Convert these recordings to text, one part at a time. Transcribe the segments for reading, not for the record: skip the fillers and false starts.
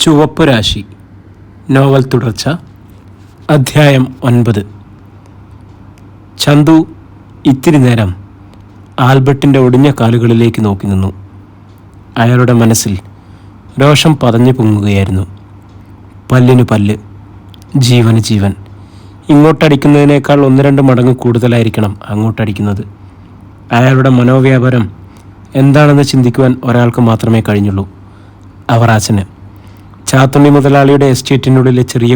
ചുവപ്പ് രാശി നോവൽ തുടർച്ച അധ്യായം 9. ചന്തു ഇത്തിരി നേരം ആൽബർട്ടിൻ്റെ ഒടിഞ്ഞ കാലുകളിലേക്ക് നോക്കി നിന്നു. അയാളുടെ മനസ്സിൽ രോഷം പതഞ്ഞു പൊങ്ങുകയായിരുന്നു. പല്ലിനു പല്ല്, ജീവന് ജീവൻ. ഇങ്ങോട്ടടിക്കുന്നതിനേക്കാൾ 1-2 മടങ്ങ് കൂടുതലായിരിക്കണം അങ്ങോട്ടടിക്കുന്നത്. അയാളുടെ മനോവ്യാപാരം എന്താണെന്ന് ചിന്തിക്കുവാൻ ഒരാൾക്ക് മാത്രമേ കഴിഞ്ഞുള്ളൂ. അവറാച്ചന്. ചാത്തുണ്ണി മുതലാളിയുടെ എസ്റ്റേറ്റിനുള്ളിലെ ചെറിയ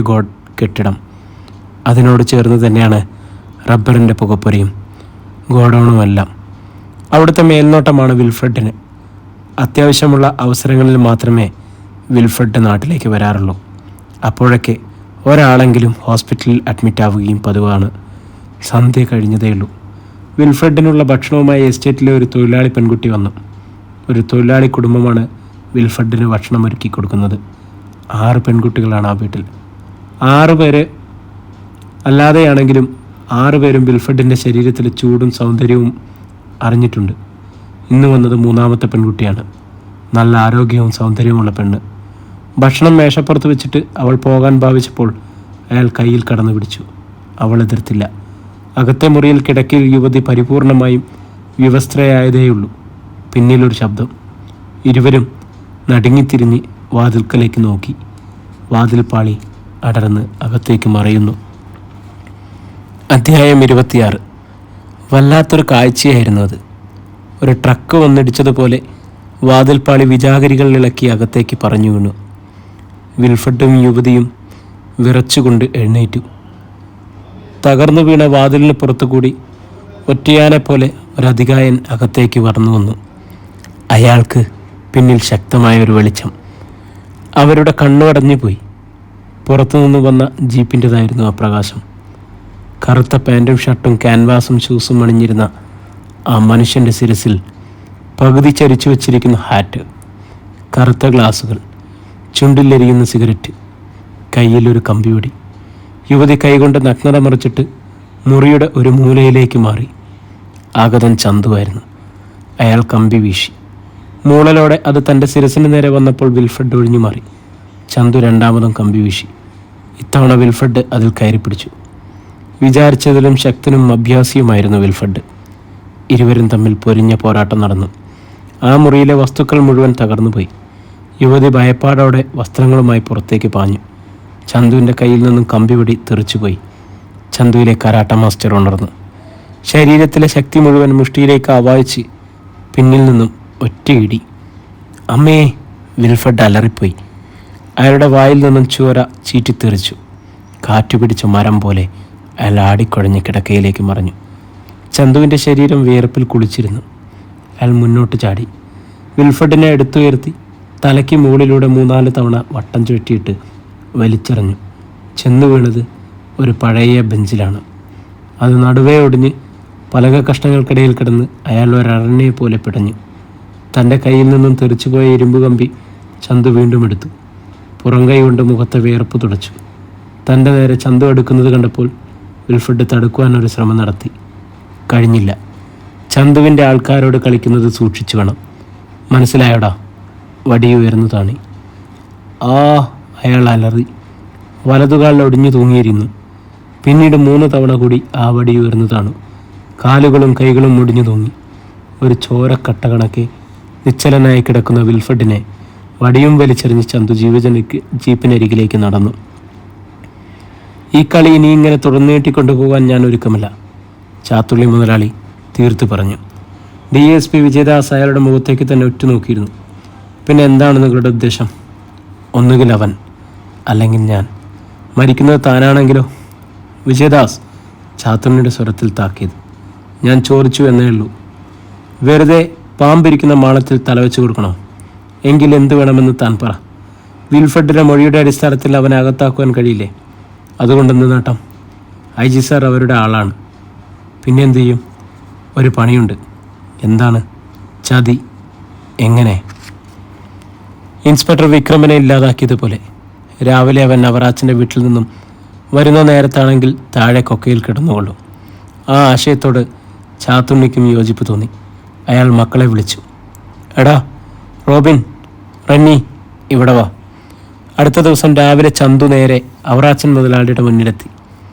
കെട്ടിടം. അതിനോട് ചേർന്ന് തന്നെയാണ് റബ്ബറിൻ്റെ പുകപ്പൊരിയും ഗോഡൗണുമെല്ലാം. അവിടുത്തെ മേൽനോട്ടമാണ് വിൽഫ്രഡിന്. അത്യാവശ്യമുള്ള അവസരങ്ങളിൽ മാത്രമേ വിൽഫ്രഡ് നാട്ടിലേക്ക് വരാറുള്ളൂ. അപ്പോഴൊക്കെ ഒരാളെങ്കിലും ഹോസ്പിറ്റലിൽ അഡ്മിറ്റ് ആവുകയും പതിവാണ്. സന്ധ്യ കഴിഞ്ഞതേയുള്ളൂ. വിൽഫ്രഡിനുള്ള ഭക്ഷണവുമായി എസ്റ്റേറ്റിലെ ഒരു തൊഴിലാളി പെൺകുട്ടി വന്നു. ഒരു തൊഴിലാളി കുടുംബമാണ് വിൽഫ്രഡിന് ഭക്ഷണം ഒരുക്കി കൊടുക്കുന്നത്. 6 പെൺകുട്ടികളാണ് ആ വീട്ടിൽ. 6 പേര് അല്ലാതെയാണെങ്കിലും 6 പേരും വിൽഫ്രഡിൻ്റെ ശരീരത്തിലെ ചൂടും സൗന്ദര്യവും അറിഞ്ഞിട്ടുണ്ട്. ഇന്ന് വന്നത് 3-ാമത്തെ പെൺകുട്ടിയാണ്. നല്ല ആരോഗ്യവും സൗന്ദര്യവുമുള്ള പെണ്ണ്. ഭക്ഷണം മേശപ്പുറത്ത് വെച്ചിട്ട് അവൾ പോകാൻ ഭാവിച്ചപ്പോൾ അയാൾ കയ്യിൽ കടന്നു പിടിച്ചു. അവൾ എതിർത്തില്ല. അകത്തെ മുറിയിൽ കിടക്കയിൽ യുവതി പരിപൂർണമായും വിവസ്ത്രയായതേയുള്ളൂ. പിന്നിലൊരു ശബ്ദം. ഇരുവരും നടുങ്ങിത്തിരിഞ്ഞ് വാതിൽക്കലേക്ക് നോക്കി. വാതിൽ പാളി അടർന്ന് അകത്തേക്ക് മറയുന്നു. അധ്യായം 26. വല്ലാത്തൊരു കാഴ്ചയായിരുന്നു അത്. ഒരു ട്രക്ക് വന്നിടിച്ചതുപോലെ വാതിൽ പാളി വിജാഗരികൾ ഇളക്കി അകത്തേക്ക് പറഞ്ഞു വീണു. വിൽഫ്രഡും യുവതിയും വിറച്ചുകൊണ്ട് എഴുന്നേറ്റു. തകർന്നു വീണ വാതിലിന് പുറത്തുകൂടി ഒറ്റയാനെ പോലെ ഒരധികായൻ അകത്തേക്ക് വന്നു വന്നു. അയാൾക്ക് പിന്നിൽ ശക്തമായൊരു വെളിച്ചം. അവരുടെ കണ്ണുകടഞ്ഞുപോയി. പുറത്തുനിന്ന് വന്ന ജീപ്പിൻ്റെതായിരുന്നു ആ പ്രകാശം. കറുത്ത പാൻറ്റും ഷർട്ടും ക്യാൻവാസും ഷൂസും അണിഞ്ഞിരുന്ന ആ മനുഷ്യൻ്റെ ശിരസിൽ പകുതി ചരിച്ചു വച്ചിരിക്കുന്ന ഹാറ്റ്, കറുത്ത ഗ്ലാസുകൾ, ചുണ്ടിലെരിയുന്ന സിഗരറ്റ്, കയ്യിലൊരു കമ്പിവടി. യുവതി കൈകൊണ്ട് നഗ്നത മറിച്ചിട്ട് മുറിയുടെ ഒരു മൂലയിലേക്ക് മാറി. ആഗതൻ ചന്തുവായിരുന്നു. അയാൾ കമ്പി വീശി. മൂളലോടെ അത് തൻ്റെ ശിരസിന് നേരെ വന്നപ്പോൾ വിൽഫ്രഡ് ഒഴിഞ്ഞു മാറി. ചന്തു 2-ാമതും കമ്പി വീശി. ഇത്തവണ വിൽഫ്രഡ് അതിൽ കയറി പിടിച്ചു. വിചാരിച്ചതിലും ശക്തനും അഭ്യാസിയുമായിരുന്നു വിൽഫ്രഡ്. ഇരുവരും തമ്മിൽ പൊരിഞ്ഞ പോരാട്ടം നടന്നു. ആ മുറിയിലെ വസ്തുക്കൾ മുഴുവൻ തകർന്നുപോയി. യുവതി ഭയപ്പാടോടെ വസ്ത്രങ്ങളുമായി പുറത്തേക്ക് പാഞ്ഞു. ചന്തുവിൻ്റെ കയ്യിൽ നിന്നും കമ്പിവടി തെറിച്ചുപോയി. ചന്തുവിലെ കരാട്ട മാസ്റ്റർ ഉണർന്നു. ശരീരത്തിലെ ശക്തി മുഴുവൻ മുഷ്ടിയിലേക്ക് ആവാഹിച്ച് പിന്നിൽ നിന്നും ഒറ്റയിടി. അമ്മേ! വിൽഫ്രഡ് അലറിപ്പോയി. അയാളുടെ വായിൽ നിന്നും ചോര ചീറ്റിത്തെറിച്ചു. കാറ്റുപിടിച്ച മരം പോലെ അയാൾ ആടിക്കുഴഞ്ഞ് കിടക്കയിലേക്ക് മറഞ്ഞു. ചന്തുവിൻ്റെ ശരീരം വിയർപ്പിൽ കുളിച്ചിരുന്നു. അയാൾ മുന്നോട്ട് ചാടി. വിൽഫ്രഡിനെ എടുത്തുയർത്തി തലയ്ക്ക് മുകളിലൂടെ 3-4 തവണ വട്ടം ചുറ്റിയിട്ട് വലിച്ചെറിഞ്ഞു. ചെന്നു വീണത് ഒരു പഴയ ബെഞ്ചിലാണ്. അത് നടുവേ ഒടിഞ്ഞ് പലക കഷ്ണങ്ങൾക്കിടയിൽ കിടന്ന് അയാൾ ഒരണ്ണയെ പോലെ പിടഞ്ഞു. തൻ്റെ കയ്യിൽ നിന്നും തെറിച്ചുപോയ ഇരുമ്പ് കമ്പി ചന്തു വീണ്ടും എടുത്തു. പുറം കൈ കൊണ്ട് മുഖത്തെ വിയർപ്പ് തുടച്ചു. തൻ്റെ നേരെ ചന്തു എടുക്കുന്നത് കണ്ടപ്പോൾ വിൽഫ്രഡ് തടുക്കുവാനൊരു ശ്രമം നടത്തി. കഴിഞ്ഞില്ല. ചന്തുവിൻ്റെ ആൾക്കാരോട് കളിക്കുന്നത് സൂക്ഷിച്ചു വേണം. മനസ്സിലായോടാ? വടി ഉയർന്നു താണി. അയാൾ അലറി. വലതുകാലിൽ ഒടിഞ്ഞു തൂങ്ങിയിരുന്നു. പിന്നീട് 3 തവണ കൂടി ആ വടി ഉയർന്നു താണു. കാലുകളും കൈകളും മുടിഞ്ഞു തൂങ്ങി. ഒരു ചോരക്കട്ട കണക്കെ നിശ്ചലനായി കിടക്കുന്ന വിൽഫ്രഡിനെ വടിയും വലിച്ചെറിഞ്ഞ് ചന്തു ജീപ്പിനരികിലേക്ക് നടന്നു. ഈ കളി ഇനി ഇങ്ങനെ തുടർന്നേട്ടിക്കൊണ്ടുപോകാൻ ഞാൻ ഒരുക്കമല്ല, ചാത്തുള്ളി മുതലാളി തീർത്തു പറഞ്ഞു. DSP വിജയദാസ് അയാളുടെ മുഖത്തേക്ക് തന്നെ ഉറ്റുനോക്കിയിരുന്നു. പിന്നെ എന്താണ് നിങ്ങളുടെ ഉദ്ദേശം? ഒന്നുകിൽ അവൻ, അല്ലെങ്കിൽ ഞാൻ. മരിക്കുന്നത് താനാണെങ്കിലോ? വിജയദാസ് ചാത്തുണ്ണിയുടെ സ്വരത്തിൽ താക്കിയത്. ഞാൻ ചോദിച്ചു എന്നേ ഉള്ളൂ. വെറുതെ പാമ്പിരിക്കുന്ന മാളത്തിൽ തലവെച്ച് കൊടുക്കണോ? എങ്കിൽ എന്ത് വേണമെന്ന് താൻ പറ. വിൽഫ്രഡിൻ്റെ മൊഴിയുടെ അടിസ്ഥാനത്തിൽ അവനെ അകത്താക്കുവാൻ കഴിയില്ലേ? അതുകൊണ്ടെന്ത് നേട്ടം? IG സാർ അവരുടെ ആളാണ്. പിന്നെ എന്തു ചെയ്യും? ഒരു പണിയുണ്ട്. എന്താണ്? ചതി. എങ്ങനെ? ഇൻസ്പെക്ടർ വിക്രമനെ ഇല്ലാതാക്കിയതുപോലെ. രാവിലെ അവൻ അവറാച്ചൻ്റെ വീട്ടിൽ നിന്നും വരുന്ന നേരത്താണെങ്കിൽ താഴെ കൊക്കയിൽ കിടന്നുകൊള്ളും. ആ ആശയത്തോട് ചാത്തുണ്ണിക്കും യോജിപ്പ് തോന്നി. അയാൾ മക്കളെ വിളിച്ചു. എടാ റോബിൻ, റന്നി, ഇവിടെ വാ. അടുത്ത ദിവസം രാവിലെ ചന്തു നേരെ അവറാച്ചൻ മുതലാളിയുടെ മുന്നിലെത്തി.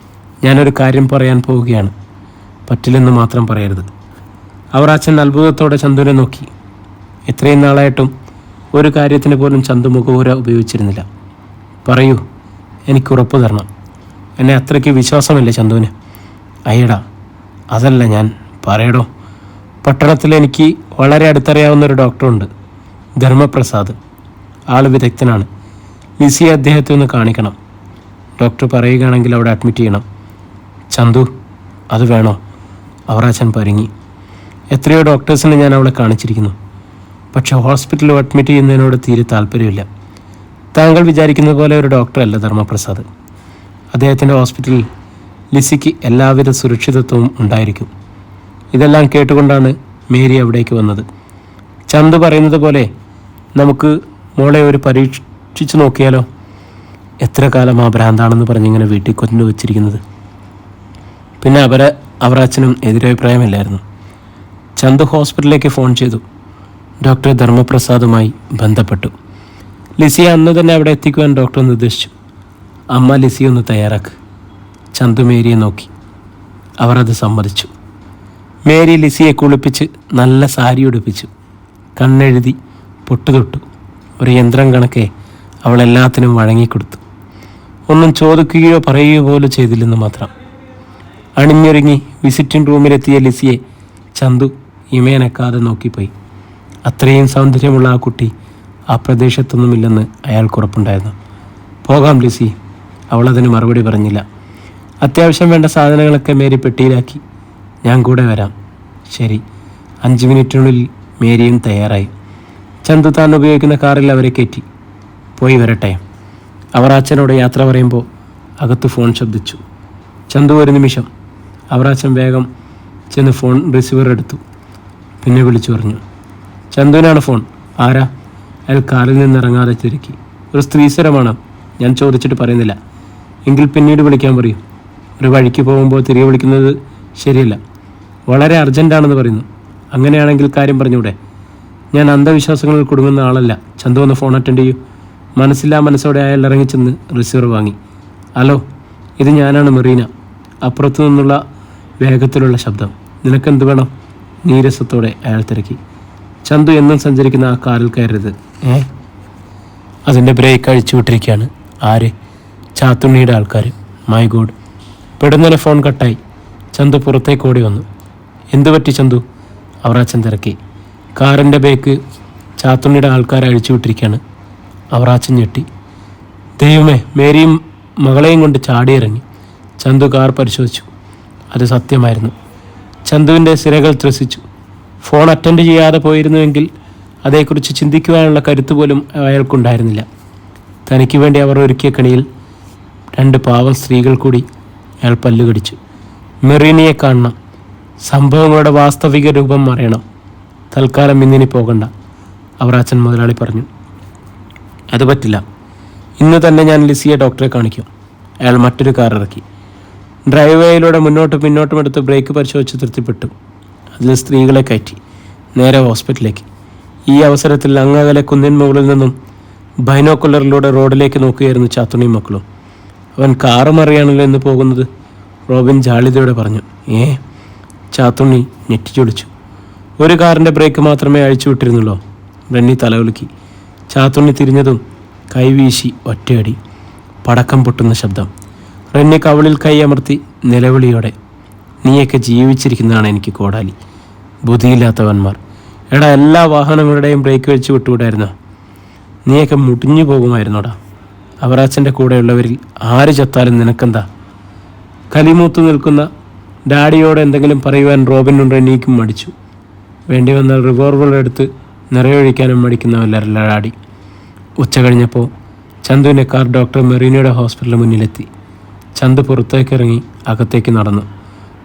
ഞാനൊരു കാര്യം പറയാൻ പോവുകയാണ്, പറ്റില്ലെന്ന് മാത്രം പറയരുത്. അവറാച്ചൻ അത്ഭുതത്തോടെ ചന്തുവിനെ നോക്കി. ഇത്രയും നാളായിട്ടും ഒരു കാര്യത്തിന് പോലും ചന്തു മുഖവുര ഉപയോഗിച്ചിരുന്നില്ല. പറയൂ, എനിക്ക് ഉറപ്പ് തരണം. എന്നെ അത്രയ്ക്ക് വിശ്വാസമല്ലേ ചന്തുവിന്? അയ്യടാ, അതല്ല ഞാൻ പറയടോ. പട്ടണത്തിൽ എനിക്ക് വളരെ അടുത്തറിയാവുന്ന ഒരു ഡോക്ടറുണ്ട്, ധർമ്മപ്രസാദ്. ആൾ വിദഗ്ധനാണ്. ലിസിയെ അദ്ദേഹത്തെ ഒന്ന് കാണിക്കണം. ഡോക്ടർ പറയുകയാണെങ്കിൽ അവിടെ അഡ്മിറ്റ് ചെയ്യണം. ചന്തു, അത് വേണോ? അവറാച്ചൻ പരിങ്ങി. എത്രയോ ഡോക്ടേഴ്സിനെ ഞാൻ അവളെ കാണിച്ചിരിക്കുന്നു. പക്ഷേ ഹോസ്പിറ്റലിൽ അഡ്മിറ്റ് ചെയ്യുന്നതിനോട് തീരെ താല്പര്യമില്ല. താങ്കൾ വിചാരിക്കുന്നത് പോലെ ഒരു ഡോക്ടറല്ല ധർമ്മപ്രസാദ്. അദ്ദേഹത്തിൻ്റെ ഹോസ്പിറ്റലിൽ ലിസിക്ക് എല്ലാവിധ സുരക്ഷിതത്വവും ഉണ്ടായിരിക്കും. ഇതെല്ലാം കേട്ടുകൊണ്ടാണ് മേരി അവിടേക്ക് വന്നത്. ചന്തു പറയുന്നത് പോലെ നമുക്ക് മോളെ ഒരു പരീക്ഷിച്ചു നോക്കിയാലോ? എത്ര കാലം ആ ഭ്രാന്താണെന്ന് പറഞ്ഞിങ്ങനെ വീട്ടിൽ കൊണ്ടുവച്ചിരിക്കുന്നത്. പിന്നെ അവറാച്ചനും എതിരഭിപ്രായമില്ലായിരുന്നു. ചന്തു ഹോസ്പിറ്റലിലേക്ക് ഫോൺ ചെയ്തു. ഡോക്ടർ ധർമ്മപ്രസാദുമായി ബന്ധപ്പെട്ടു. ലിസിയെ അന്ന് തന്നെ അവിടെ എത്തിക്കുവാൻ ഡോക്ടർ നിർദ്ദേശിച്ചു. അമ്മ ലിസിയെ ഒന്ന് തയ്യാറാക്ക്. ചന്തു മേരിയെ നോക്കി. അവർ അത് സമ്മതിച്ചു. മേരി ലിസിയെ കുളിപ്പിച്ച് നല്ല സാരി ഉടുപ്പിച്ചു. കണ്ണെഴുതി പൊട്ടുതൊട്ടു. ഒരു യന്ത്രം കണക്കെ അവൾ എല്ലാത്തിനും വഴങ്ങിക്കൊടുത്തു. ഒന്നും ചോദിക്കുകയോ പറയുകയോ പോലും ചെയ്തില്ലെന്ന് മാത്രം. അണിഞ്ഞൊരുങ്ങി വിസിറ്റിംഗ് റൂമിലെത്തിയ ലിസിയെ ചന്തു ഇമയനക്കാതെ നോക്കിപ്പോയി. അത്രയും സൗന്ദര്യമുള്ള ആ കുട്ടി ആ പ്രദേശത്തൊന്നുമില്ലെന്ന് അയാൾക്കുറപ്പുണ്ടായിരുന്നു. പോകാം ലിസി. അവളതിന് മറുപടി പറഞ്ഞില്ല. അത്യാവശ്യം വേണ്ട സാധനങ്ങളൊക്കെ മേരി പെട്ടിയിലാക്കി. ഞാൻ കൂടെ വരാം. ശരി. 5 മിനിറ്റിനുള്ളിൽ മേരിയും തയ്യാറായി. ചന്തു താൻ ഉപയോഗിക്കുന്ന കാറിൽ അവരെ കയറ്റി. പോയി വരട്ടെ. അവർ അച്ഛനോട് യാത്ര പറയുമ്പോൾ അകത്ത് ഫോൺ ശബ്ദിച്ചു. ചന്തു ഒരു നിമിഷം. അവറാച്ചൻ വേഗം ചെന്ന് ഫോൺ റിസീവർ എടുത്തു. പിന്നെ വിളിച്ചു പറഞ്ഞു. ചന്തുവിനാണ് ഫോൺ. ആരാ? അയാൾ കാറിൽ നിന്നിറങ്ങാതെ തിരക്കി. ഒരു സ്ത്രീസ്വരമാണ്. ഞാൻ ചോദിച്ചിട്ട് പറയുന്നില്ല. എങ്കിൽ പിന്നീട് വിളിക്കാൻ പറയും. ഒരു വഴിക്ക് പോകുമ്പോൾ തിരികെ വിളിക്കുന്നത് ശരിയല്ല. വളരെ അർജൻറ്റാണെന്ന് പറയുന്നു. അങ്ങനെയാണെങ്കിൽ കാര്യം പറഞ്ഞൂടെ? ഞാൻ അന്ധവിശ്വാസങ്ങളിൽ കുടുങ്ങുന്ന ആളല്ല. ചന്തു വന്ന് ഫോൺ അറ്റൻഡ് ചെയ്യൂ. മനസ്സില്ലാ മനസ്സോടെ അയാൾ ഇറങ്ങിച്ചെന്ന് റിസീവർ വാങ്ങി. ഹലോ, ഇത് ഞാനാണ് മെറീന. അപ്പുറത്തു നിന്നുള്ള വേഗത്തിലുള്ള ശബ്ദം. നിനക്കെന്ത് വേണം? നീരസത്തോടെ അയാൾ തിരക്കി. ചന്തു എന്നും സഞ്ചരിക്കുന്ന ആ കാറിൽ കയറരുത്. അതിൻ്റെ ബ്രേക്ക് അഴിച്ചു വിട്ടിരിക്കുകയാണ്. ആര്? ചാത്തുണ്ണിയുടെ ആൾക്കാർ. My God. പെടുന്നതിന് ഫോൺ കട്ടായി. ചന്തു പുറത്തേക്ക് ഓടി വന്നു. എന്തു പറ്റി ചന്തു? അവറാച്ചൻ തിരക്കി. കാറിൻ്റെ ബ്രേക്ക് ചാത്തുണ്ണിയുടെ ആൾക്കാർ അഴിച്ചു വിട്ടിരിക്കുകയാണ്. അവറാച്ചൻ ഞെട്ടി. ദൈവമേ! മേരിയും മകളെയും കൊണ്ട് ചാടിയിറങ്ങി. ചന്തു കാർ പരിശോധിച്ചു. അത് സത്യമായിരുന്നു. ചന്തുവിൻ്റെ സിരകൾ ത്രസിച്ചു. ഫോൺ അറ്റൻഡ് ചെയ്യാതെ പോയിരുന്നുവെങ്കിൽ അതേക്കുറിച്ച് ചിന്തിക്കുവാനുള്ള കരുത്ത് പോലും അയാൾക്കുണ്ടായിരുന്നില്ല. തനിക്ക് വേണ്ടി അവർ ഒരുക്കിയ കണിയിൽ 2 പാവം സ്ത്രീകൾ കൂടി അയാൾ പല്ലുകടിച്ചു. മെറീനയെ കാണണം. സംഭവങ്ങളുടെ വാസ്തവിക രൂപം അറിയണം. തൽക്കാലം ഇന്നിനി പോകണ്ട, അവറാച്ചൻ മുതലാളി പറഞ്ഞു. അത് പറ്റില്ല. ഇന്ന് തന്നെ ഞാൻ ലിസിയെ ഡോക്ടറെ കാണിക്കും. അയാൾ മറ്റൊരു കാർ ഇറക്കി. ഡ്രൈവ് വേയിലൂടെ മുന്നോട്ടും പിന്നോട്ടും എടുത്ത് ബ്രേക്ക് പരിശോധിച്ച് തൃപ്തിപ്പെട്ടു. അതിൽ സ്ത്രീകളെ കയറ്റി നേരെ ഹോസ്പിറ്റലിലേക്ക്. ഈ അവസരത്തിൽ അങ്ങകലെ കുന്നിൻ മുകളിൽ നിന്നും ബൈനോക്കുലറിലൂടെ റോഡിലേക്ക് നോക്കുകയായിരുന്നു ചാത്തുണിയും മക്കളും. അവൻ കാറ് മറിയാണല്ലോ എന്ന് പോകുന്നത്, റോബിൻ ജാളിതയോടെ പറഞ്ഞു. ചാത്തുണ്ണി ഞെട്ടിച്ചൊടിച്ചു. ഒരു കാറിൻ്റെ ബ്രേക്ക് മാത്രമേ അഴിച്ചു വിട്ടിരുന്നുള്ളൂ. റെന്നി തലകുലുക്കി. ചാത്തുണ്ണി തിരിഞ്ഞതും കൈവീശി ഒറ്റയടി. പടക്കം പൊട്ടുന്ന ശബ്ദം. റെന്നി കവളിൽ കൈ അമർത്തി നിലവിളിയോടെ. നീയൊക്കെ ജീവിച്ചിരിക്കുന്നതാണ് എനിക്ക് കോടാലി. ബുദ്ധിയില്ലാത്തവന്മാർ. എടാ, എല്ലാ വാഹനങ്ങളുടെയും ബ്രേക്ക് വെച്ച് വിട്ടുകൂടായിരുന്നോ? നീയൊക്കെ മുടിഞ്ഞു പോകുമായിരുന്നോടാ. അവറാച്ചൻ്റെ കൂടെയുള്ളവരിൽ ആര് ചത്താലും നിനക്കെന്താ? കലിമൂത്ത് നിൽക്കുന്ന ഡാഡിയോട് എന്തെങ്കിലും പറയുവാൻ റോബിനും റെന്നിക്കും മടിച്ചു. വേണ്ടി വന്നാൽ റിവോൾവർ എടുത്ത് നിറയൊഴിക്കാനും മടിക്കുന്നവരല്ല ഡാഡി. ഉച്ച കഴിഞ്ഞപ്പോൾ ചന്തുവിൻ്റെ കാർ ഡോക്ടർ മെറീനയുടെ ഹോസ്പിറ്റലിന് മുന്നിലെത്തി. ചന്തു പുറത്തേക്കിറങ്ങി അകത്തേക്ക് നടന്നു.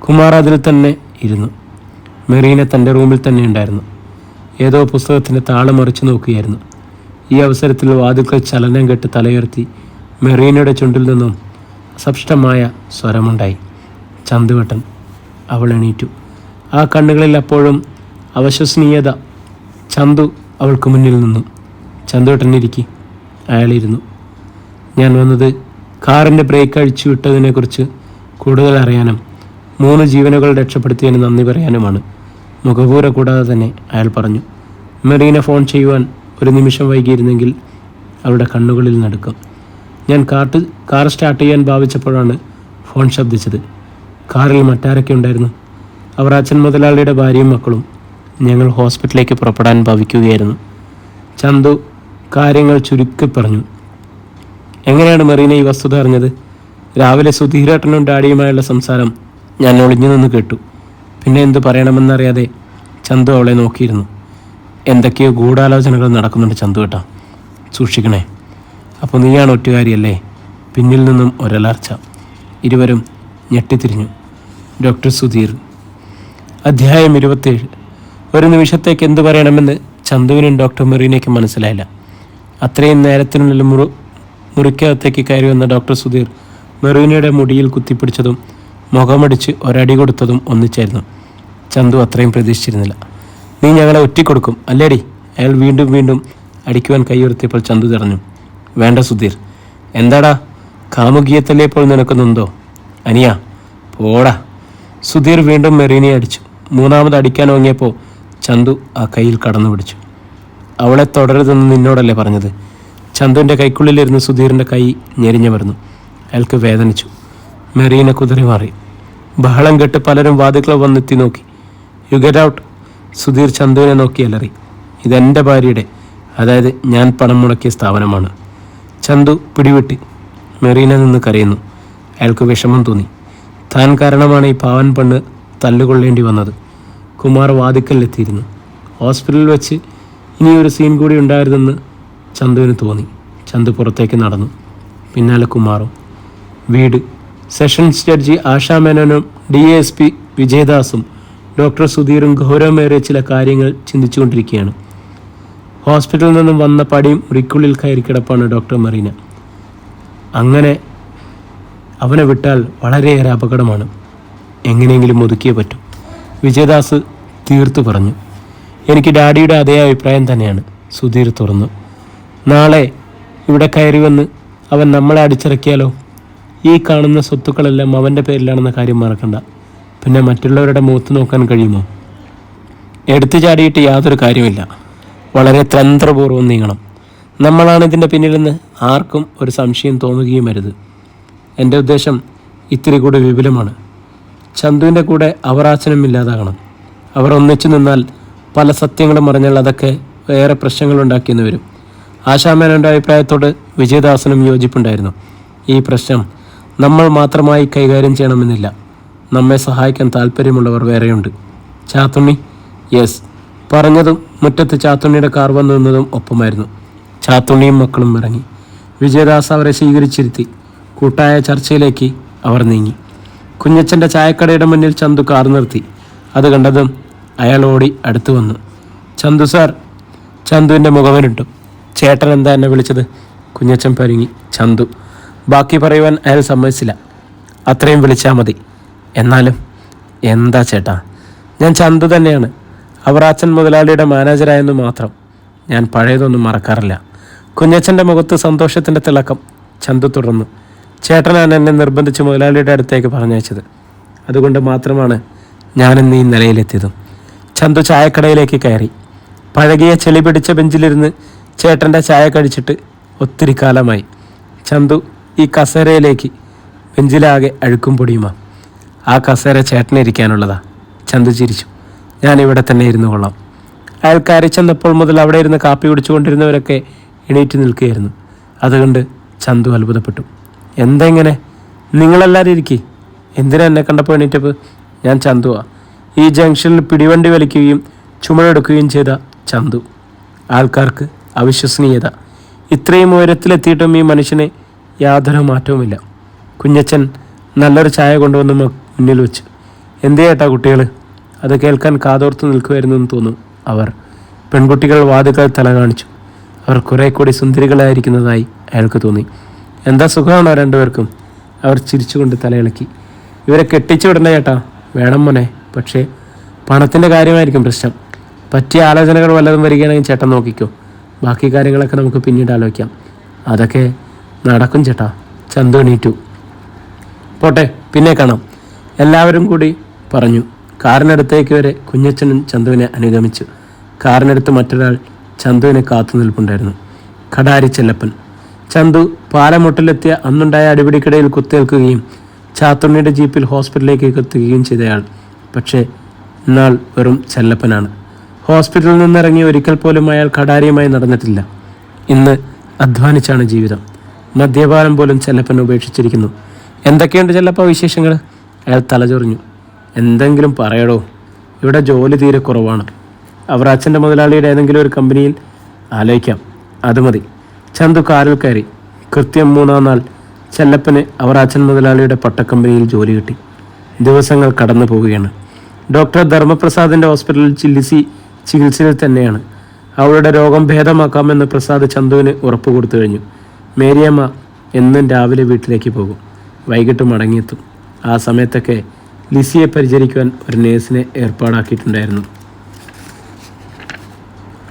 കുമാർ അതിൽ തന്നെ ഇരുന്നു. മെറീന തൻ്റെ റൂമിൽ തന്നെ ഉണ്ടായിരുന്നു. ഏതോ പുസ്തകത്തിൻ്റെ താള് മറിച്ചു നോക്കുകയായിരുന്നു. ഈ അവസരത്തിൽ വാതിൽക്കൽ ചലനം കെട്ട് തലയുയർത്തി മെറീനയുടെ ചുണ്ടിൽ നിന്നും അസംഷ്ടമായ സ്വരമുണ്ടായി. ചന്തുവട്ടൻ. അവൾ എണീറ്റു. ആ കണ്ണുകളിൽ അപ്പോഴും അവിശ്വസനീയത. ചന്തു അവൾക്ക് മുന്നിൽ നിന്നു. ചന്തുവട്ടൻ ഇരിക്കി. അയാളിരുന്നു. ഞാൻ വന്നത് കാറിൻ്റെ ബ്രേക്ക് അഴിച്ചു വിട്ടതിനെക്കുറിച്ച് കൂടുതൽ അറിയാനും 3 ജീവനുകൾ രക്ഷപ്പെടുത്തിയതിന് നന്ദി പറയാനുമാണ്. മുഖപൂര കൂടാതെ തന്നെ അയാൾ പറഞ്ഞു. മെറീനെ ഫോൺ ചെയ്യുവാൻ ഒരു നിമിഷം വൈകിയിരുന്നെങ്കിൽ അവരുടെ കണ്ണുകളിൽ നടുക്കം. ഞാൻ കാർ സ്റ്റാർട്ട് ചെയ്യാൻ ഭാവിച്ചപ്പോഴാണ് ഫോൺ ശബ്ദിച്ചത്. കാറിൽ മറ്റാരൊക്കെ ഉണ്ടായിരുന്നു? അവർ അച്ഛൻ മുതലാളിയുടെ ഭാര്യയും മക്കളും. ഞങ്ങൾ ഹോസ്പിറ്റലിലേക്ക് പുറപ്പെടാൻ ഭാവിക്കുകയായിരുന്നു. ചന്തു കാര്യങ്ങൾ ചുരുക്കി പറഞ്ഞു. എങ്ങനെയാണ് മെറീന ഈ വസ്തുത അറിഞ്ഞത്? രാവിലെ സുധീരേട്ടനും ഡാഡിയുമായുള്ള സംസാരം ഞാൻ ഒളിഞ്ഞു നിന്ന് കേട്ടു. പിന്നെ എന്തു പറയണമെന്നറിയാതെ ചന്തു അവളെ നോക്കിയിരുന്നു. എന്തൊക്കെയോ ഗൂഢാലോചനകൾ നടക്കുന്നുണ്ട് ചന്തു ഏട്ടാ, സൂക്ഷിക്കണേ. അപ്പോൾ നീയാണ് ഒറ്റുകാരിയല്ലേ? പിന്നിൽ നിന്നും ഒരലർച്ച. ഇരുവരും ഞെട്ടിത്തിരിഞ്ഞു. ഡോക്ടർ സുധീർ. അധ്യായം 27. ഒരു നിമിഷത്തേക്ക് എന്തു പറയണമെന്ന് ചന്തുവിനും ഡോക്ടർ മെറീനയ്ക്കും മനസ്സിലായില്ല. അത്രയും നേരത്തിനുള്ളിൽ മുറിക്കകത്തേക്ക് കയറി വന്ന ഡോക്ടർ സുധീർ മെറീനയുടെ മുടിയിൽ കുത്തിപ്പിടിച്ചതും മുഖമടിച്ച് ഒരടി കൊടുത്തതും ഒന്നിച്ചായിരുന്നു. ചന്തു അത്രയും പ്രതീക്ഷിച്ചിരുന്നില്ല. നീ ഞങ്ങളെ ഒറ്റിക്കൊടുക്കും അല്ലേടി? അയാൾ വീണ്ടും വീണ്ടും അടിക്കുവാൻ കൈയുയർത്തിയപ്പോൾ ചന്തു തടഞ്ഞു. വേണ്ട സുധീർ. എന്താടാ, കാമുകിയത്തല്ലേ ഇപ്പോൾ നിനക്കുന്നുണ്ടോ? അനിയ പോടാ. സുധീർ വീണ്ടും മെറീനയെ അടിച്ചു. മൂന്നാമത് അടിക്കാൻ ഓങ്ങിയപ്പോൾ ചന്തു ആ കയ്യിൽ കടന്നു പിടിച്ചു. അവളെ തുടരുതെന്ന് നിന്നോടല്ലേ പറഞ്ഞത്? ചന്തുവിൻ്റെ കൈക്കുള്ളിലിരുന്ന് സുധീറിൻ്റെ കൈ ഞെരിഞ്ഞു വരുന്നു. അയാൾക്ക് വേദനിച്ചു. മെറീന കുതിറി മാറി. ബഹളം കെട്ട് പലരും വാതിക്കൾ വന്നെത്തി നോക്കി. You get out. സുധീർ ചന്തുവിനെ നോക്കി അലറി. ഇതെൻ്റെ ഭാര്യയുടെ, അതായത് ഞാൻ പണം മുടക്കിയ സ്ഥാപനമാണ്. ചന്തു പിടിവിട്ട്. മെറീന നിന്ന് കരയുന്നു. അയാൾക്ക് വിഷമം തോന്നി. താൻ കാരണമാണ് ഈ പാവൻ പെണ്ണ് തല്ലുകൊള്ളേണ്ടി വന്നത്. കുമാർ വാതിക്കലിലെത്തിയിരുന്നു. ഹോസ്പിറ്റലിൽ വെച്ച് ഇനിയൊരു സീൻ കൂടി ഉണ്ടായിരുന്നെന്ന് ചന്തുവിന് തോന്നി. ചന്തു പുറത്തേക്ക് നടന്നു. പിന്നാലെ കുമാറും. വീട്. സെഷൻസ് ജഡ്ജി ആശാ മേനോനും DSP വിജയദാസും ഡോക്ടർ സുധീറും ഗൗരവമേറിയ ചില കാര്യങ്ങൾ ചിന്തിച്ചുകൊണ്ടിരിക്കുകയാണ്. ഹോസ്പിറ്റലിൽ നിന്നും വന്ന പടിയും മുറിക്കുള്ളിൽ കയറി കിടപ്പാണ് ഡോക്ടർ മെറീന. അങ്ങനെ അവനെ വിട്ടാൽ വളരെയേറെ അപകടമാണ്. എങ്ങനെയെങ്കിലും ഒതുക്കിയേ പറ്റൂ. വിജയദാസ് തീർത്തു പറഞ്ഞു. എനിക്ക് ഡാഡിയുടെ അതേ അഭിപ്രായം തന്നെയാണ്. സുധീർ തുറന്നു. നാളെ ഇവിടെ കയറി വന്ന് അവൻ നമ്മളെ അടിച്ചിറക്കിയാലോ? ഈ കാണുന്ന സ്വത്തുക്കളെല്ലാം അവൻ്റെ പേരിലാണെന്ന കാര്യം മറക്കണ്ട. പിന്നെ മറ്റുള്ളവരുടെ മുഖത്ത് നോക്കാൻ കഴിയുമോ? എടുത്തു ചാടിയിട്ട് യാതൊരു കാര്യമില്ല. വളരെ തന്ത്രപൂർവ്വം നീങ്ങണം. നമ്മളാണ് ഇതിൻ്റെ പിന്നിലെന്ന് ആർക്കും ഒരു സംശയം തോന്നുകയും അരുത്. എൻ്റെ ഉദ്ദേശം ഇത്തിരി കൂടി വിപുലമാണ്. ചന്തുവിൻ്റെ കൂടെ അവറാച്ചനും ഇല്ലാതാകണം. അവർ ഒന്നിച്ചു നിന്നാൽ പല സത്യങ്ങളും അറിഞ്ഞാൽ അതൊക്കെ വേറെ പ്രശ്നങ്ങളുണ്ടാക്കിയെന്ന് വരും. ആശാമേനോൻ്റെ അഭിപ്രായത്തോട് വിജയദാസനും യോജിപ്പുണ്ടായിരുന്നു. ഈ പ്രശ്നം നമ്മൾ മാത്രമായി കൈകാര്യം ചെയ്യണമെന്നില്ല. നമ്മെ സഹായിക്കാൻ താല്പര്യമുള്ളവർ വേറെയുണ്ട്. ചാത്തുണ്ണി. യെസ്. പറഞ്ഞതും മുറ്റത്ത് ചാത്തുണ്ണിയുടെ കാർ വന്നു നിന്നതും ഒപ്പമായിരുന്നു. ചാത്തുണ്ണിയും മക്കളും ഇറങ്ങി. വിജയദാസ് അവരെ സ്വീകരിച്ചിരുത്തി. കൂട്ടായ ചർച്ചയിലേക്ക് അവർ നീങ്ങി. കുഞ്ഞച്ചൻ്റെ ചായക്കടയുടെ മുന്നിൽ ചന്തു കാർ നിർത്തി. അത് കണ്ടതും അയാൾ ഓടി അടുത്തു വന്നു. ചന്തു സാർ. ചന്തുവിൻ്റെ മുഖമിരുട്ടു. ചേട്ടൻ എന്താ എന്നെ വിളിച്ചത്? കുഞ്ഞച്ചൻ പരുങ്ങി. ചന്തു. ബാക്കി പറയുവാൻ അയാൾ സമ്മതിച്ചില്ല. അത്രയും വിളിച്ചാൽ മതി. എന്നാലും എന്താ ചേട്ടാ? ഞാൻ ചന്തു തന്നെയാണ്. അവറാച്ചൻ മുതലാളിയുടെ മാനേജരായെന്ന് മാത്രം. ഞാൻ പഴയതൊന്നും മറക്കാറില്ല. കുഞ്ഞച്ചൻ്റെ മുഖത്ത് സന്തോഷത്തിൻ്റെ തിളക്കം. ചന്തു തുടർന്നു. ചേട്ടനാണ് എന്നെ നിർബന്ധിച്ച് മുതലാളിയുടെ അടുത്തേക്ക് പറഞ്ഞയച്ചത്. അതുകൊണ്ട് മാത്രമാണ് ഞാനിന്ന് ഈ നിലയിലെത്തിയതും. ചന്തു ചായക്കടയിലേക്ക് കയറി. പഴകിയ ചെളി പിടിച്ച ബെഞ്ചിലിരുന്ന് ചേട്ടൻ്റെ ചായ കഴിച്ചിട്ട് ഒത്തിരി കാലമായി. ചന്തു ഈ കസേരയിലേക്ക്. ബെഞ്ചിലാകെ അഴുക്കും പൊടിയുമാ. ആ കസേര ചേട്ടനിരിക്കാനുള്ളതാ. ചന്തു ചിരിച്ചു. ഞാനിവിടെ തന്നെ ഇരുന്നു കൊള്ളാം. അയാൾ കയറി ചെന്നപ്പോൾ മുതൽ അവിടെ ഇരുന്ന് കാപ്പി കുടിച്ചുകൊണ്ടിരുന്നവരൊക്കെ എണീറ്റ് നിൽക്കുകയായിരുന്നു. അതുകൊണ്ട് ചന്തു അത്ഭുതപ്പെട്ടു. എന്താ ഇങ്ങനെ? നിങ്ങളെല്ലാവരും ഇരിക്കേ. എന്തിനാ എന്നെ കണ്ടപ്പോൾ എണീറ്റപ്പോൾ? ഞാൻ ചന്തുവാ. ഈ ജംഗ്ഷനിൽ പിടിവണ്ടി വലിക്കുകയും ചുമടെടുക്കുകയും ചെയ്ത ചന്തു. ആൾക്കാർക്ക് അവിശ്വസനീയത. ഇത്രയും ഉയരത്തിലെത്തിയിട്ടും ഈ മനുഷ്യനെ യാതൊരു മാറ്റവുമില്ല. കുഞ്ഞച്ചൻ നല്ലൊരു ചായ കൊണ്ടുവന്ന് മുന്നിൽ വെച്ചു. എന്തേ ഏട്ടാ കുട്ടികൾ? അത് കേൾക്കാൻ കാതോർത്ത് നിൽക്കുമായിരുന്നു എന്ന് തോന്നും അവർ. പെൺകുട്ടികൾ വാതുക്കൾ തല കാണിച്ചു. അവർ കുറെ കൂടി സുന്ദരികളായിരിക്കുന്നതായി അയാൾക്ക് തോന്നി. എന്താ സുഖമാണോ രണ്ടുപേർക്കും? അവർ ചിരിച്ചുകൊണ്ട് തലയിളക്കി. ഇവരെ കെട്ടിച്ചു വിടണ്ട ചേട്ടാ. വേണം മോനെ. പക്ഷേ പണത്തിൻ്റെ കാര്യമായിരിക്കും പ്രശ്നം. പറ്റിയ ആലോചനകൾ വല്ലതും വരികയാണെങ്കിൽ ചേട്ടൻ നോക്കിക്കോ. ബാക്കി കാര്യങ്ങളൊക്കെ നമുക്ക് പിന്നീട് ആലോചിക്കാം. അതൊക്കെ നടക്കും ചേട്ടാ. ചന്തു എണീറ്റു. പോട്ടെ, പിന്നെ കാണാം, എല്ലാവരും കൂടി പറഞ്ഞു. കാറിനടുത്തേക്ക് വരെ കുഞ്ഞച്ചനും ചന്തുവിനെ അനുഗമിച്ചു. കാറിനടുത്ത് മറ്റൊരാൾ ചന്തുവിനെ കാത്തു നിൽപ്പുണ്ടായിരുന്നു. കടാരി ചെല്ലപ്പൻ. ചന്തു പാലമുട്ടിലെത്തിയ അന്നുണ്ടായ അടിപിടിക്കിടയിൽ കുത്തേൽക്കുകയും ചാത്തുണ്ണിയുടെ ജീപ്പിൽ ഹോസ്പിറ്റലിലേക്ക് എത്തുകയും ചെയ്തയാൾ. പക്ഷേ ഇന്നാൾ വെറും ചെല്ലപ്പനാണ്. ഹോസ്പിറ്റലിൽ നിന്നിറങ്ങി ഒരിക്കൽ പോലും അയാൾ കടാരിയുമായി നടന്നിട്ടില്ല. ഇന്ന് അധ്വാനിച്ചാണ് ജീവിതം. മദ്യപാനം പോലും ചെല്ലപ്പൻ ഉപേക്ഷിച്ചിരിക്കുന്നു. എന്തൊക്കെയുണ്ട് ചെല്ലപ്പ വിശേഷങ്ങൾ? അയാൾ തലചൊറിഞ്ഞു. എന്തെങ്കിലും പറയടോ, ഇവിടെ ജോലി തീരെ കുറവാണ്. അവർ അച്ഛൻ്റെ മുതലാളിയുടെ ഏതെങ്കിലും ഒരു കമ്പനിയിൽ ആലോചിക്കാം, അത് മതി. ചന്തു കാറിൽ കയറി. കൃത്യം 3-ാം നാൾ ചെല്ലപ്പന് അവർ അച്ഛൻ മുതലാളിയുടെ പട്ടക്കമ്പനിയിൽ ജോലി കിട്ടി. ദിവസങ്ങൾ കടന്നു പോവുകയാണ്. ഡോക്ടർ ധർമ്മപ്രസാദിൻ്റെ ഹോസ്പിറ്റലിൽ ലിസി ചികിത്സയിൽ തന്നെയാണ്. അവളുടെ രോഗം ഭേദമാക്കാമെന്ന് പ്രസാദ് ചന്തുവിന് ഉറപ്പ് കൊടുത്തു കഴിഞ്ഞു. മേരിയമ്മ എന്നും രാവിലെ വീട്ടിലേക്ക് പോകും, വൈകിട്ട് മടങ്ങിയെത്തും. ആ സമയത്തൊക്കെ ലിസിയെ പരിചരിക്കുവാൻ ഒരു നേഴ്സിനെ ഏർപ്പാടാക്കിയിട്ടുണ്ടായിരുന്നു.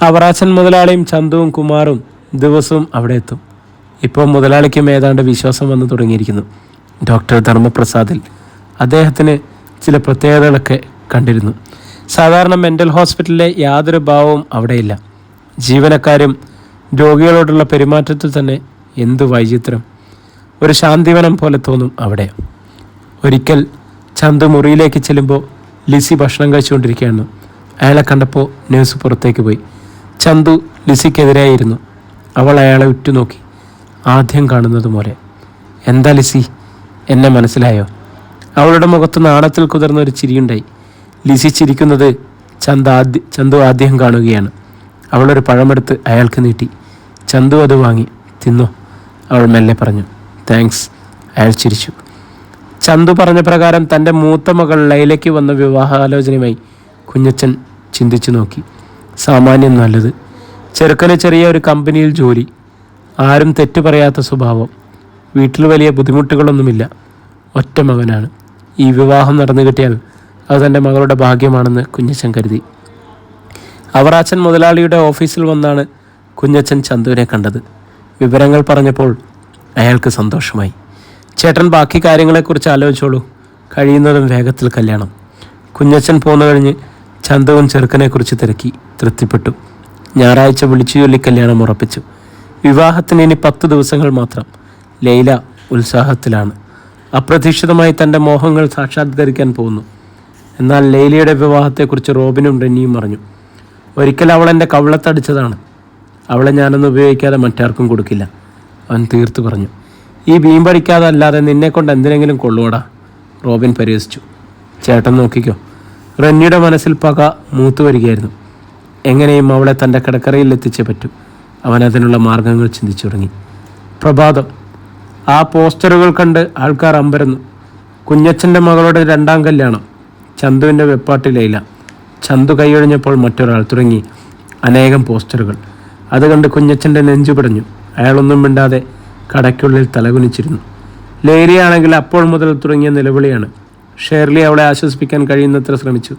അവറാച്ചൻ മുതലാളിയും ചന്തുവും കുമാറും ദിവസവും അവിടെ എത്തും. ഇപ്പോൾ മുതലാളിക്കും ഏതാണ്ട് വിശ്വാസം വന്നു തുടങ്ങിയിരിക്കുന്നു ഡോക്ടർ ധർമ്മപ്രസാദിൽ. അദ്ദേഹത്തിന് ചില പ്രത്യേകതകളൊക്കെ കണ്ടിരുന്നു. സാധാരണ മെൻ്റൽ ഹോസ്പിറ്റലിലെ യാതൊരു ഭാവവും അവിടെയില്ല. ജീവനക്കാരും രോഗികളോടുള്ള പെരുമാറ്റത്തിൽ തന്നെ എന്തു വൈചിത്രം! ഒരു ശാന്തിവനം പോലെ തോന്നും അവിടെ. ഒരിക്കൽ ചന്തു മുറിയിലേക്ക് ചെല്ലുമ്പോൾ ലിസി ഭക്ഷണം കഴിച്ചുകൊണ്ടിരിക്കുകയായിരുന്നു. അയാളെ കണ്ടപ്പോൾ നേഴ്സ് പുറത്തേക്ക് പോയി. ചന്തു ലിസിക്കെതിരായിരുന്നു. അവൾ അയാളെ ഉറ്റുനോക്കി, ആദ്യം കാണുന്നത് പോലെ. എന്താ ലിസി, എന്നെ മനസ്സിലായോ? അവളുടെ മുഖത്ത് നാണത്തിൽ കുതിർന്ന ഒരു ചിരിയുണ്ടായി. ലിസി ചിരിക്കുന്നത് ചന്തു ആദ്യം കാണുകയാണ്. അവളൊരു പഴമെടുത്ത് അയാൾക്ക് നീട്ടി. ചന്തു അത് വാങ്ങി. തിന്നോ, അവൾ മെല്ലെ പറഞ്ഞു. താങ്ക്സ്. അയാൾ ചിരിച്ചു. ചന്തു പറഞ്ഞ പ്രകാരം തൻ്റെ മൂത്ത മകൾ ലൈലയ്ക്ക് വന്ന വിവാഹാലോചനയുമായി കുഞ്ഞച്ചൻ ചിന്തിച്ചു നോക്കി. സാമാന്യം നല്ലത്. ചെറുക്കന് ചെറിയ ഒരു കമ്പനിയിൽ ജോലി, ആരും തെറ്റു പറയാത്ത സ്വഭാവം, വീട്ടിൽ വലിയ ബുദ്ധിമുട്ടുകളൊന്നുമില്ല, ഒറ്റ മകനാണ്. ഈ വിവാഹം നടന്നു കിട്ടിയാൽ അത് തൻ്റെ മകളുടെ ഭാഗ്യമാണെന്ന് കുഞ്ഞച്ചൻ കരുതി. അവറാച്ചൻ മുതലാളിയുടെ ഓഫീസിൽ വന്നാണ് കുഞ്ഞച്ചൻ ചന്തുവിനെ കണ്ടത്. വിവരങ്ങൾ പറഞ്ഞപ്പോൾ അയാൾക്ക് സന്തോഷമായി. ചേട്ടൻ ബാക്കി കാര്യങ്ങളെക്കുറിച്ച് ആലോചിച്ചോളൂ, കഴിയുന്നതും വേഗത്തിൽ കല്യാണം. കുഞ്ഞച്ചൻ പോന്നു കഴിഞ്ഞ് ചന്തുവും ചെറുക്കനെക്കുറിച്ച് തിരക്കി. തൃപ്തിപ്പെട്ടു. ഞായറാഴ്ച വിളിച്ചു ചൊല്ലി കല്യാണം ഉറപ്പിച്ചു. വിവാഹത്തിന് ഇനി 10 ദിവസങ്ങൾ മാത്രം. ലൈല ഉത്സാഹത്തിലാണ്. അപ്രതീക്ഷിതമായി തൻ്റെ മോഹങ്ങൾ സാക്ഷാത്കരിക്കാൻ പോകുന്നു. എന്നാൽ ലൈലയുടെ വിവാഹത്തെക്കുറിച്ച് റോബിനും റെന്നിയും പറഞ്ഞു. ഒരിക്കൽ അവൾ എൻ്റെ കവിളത്തടിച്ചതാണ്. അവളെ ഞാനൊന്ന് ഉപയോഗിക്കാതെ മറ്റാർക്കും കൊടുക്കില്ല, അവൻ തീർത്തു പറഞ്ഞു. ഈ ബീം പഠിക്കാതെ അല്ലാതെ നിന്നെക്കൊണ്ട് എന്തിനെങ്കിലും കൊള്ളുവടാ, റോബിൻ പരിഹസിച്ചു. ചേട്ടൻ നോക്കിക്കോ. റെന്നിയുടെ മനസ്സിൽ പക മൂത്തു വരികയായിരുന്നു. എങ്ങനെയും അവളെ തൻ്റെ കിടക്കറയിൽ എത്തിച്ചേ പറ്റൂ. അവൻ അതിനുള്ള മാർഗങ്ങൾ ചിന്തിച്ചു തുടങ്ങി. പ്രഭാതം. ആ പോസ്റ്ററുകൾ കണ്ട് ആൾക്കാർ അമ്പരന്നു. കുഞ്ഞച്ചൻ്റെ മകളുടെ 2ാം കല്യാണം. ചന്തുവിൻ്റെ വെപ്പാട്ടിലയില്ല. ചന്തു കൈയൊഴിഞ്ഞപ്പോൾ മറ്റൊരാൾ തുടങ്ങി അനേകം പോസ്റ്ററുകൾ. അത് കണ്ട് കുഞ്ഞച്ചൻ്റെ നെഞ്ചു പിടഞ്ഞു. അയാളൊന്നും മിണ്ടാതെ കടയ്ക്കുള്ളിൽ തലകുനിച്ചിരുന്നു. ലേരിയാണെങ്കിൽ അപ്പോൾ മുതൽ തുടങ്ങിയ നിലവിളിയാണ്. ഷേർലി അവളെ ആശ്വസിപ്പിക്കാൻ കഴിയുന്നത്ര ശ്രമിച്ചു.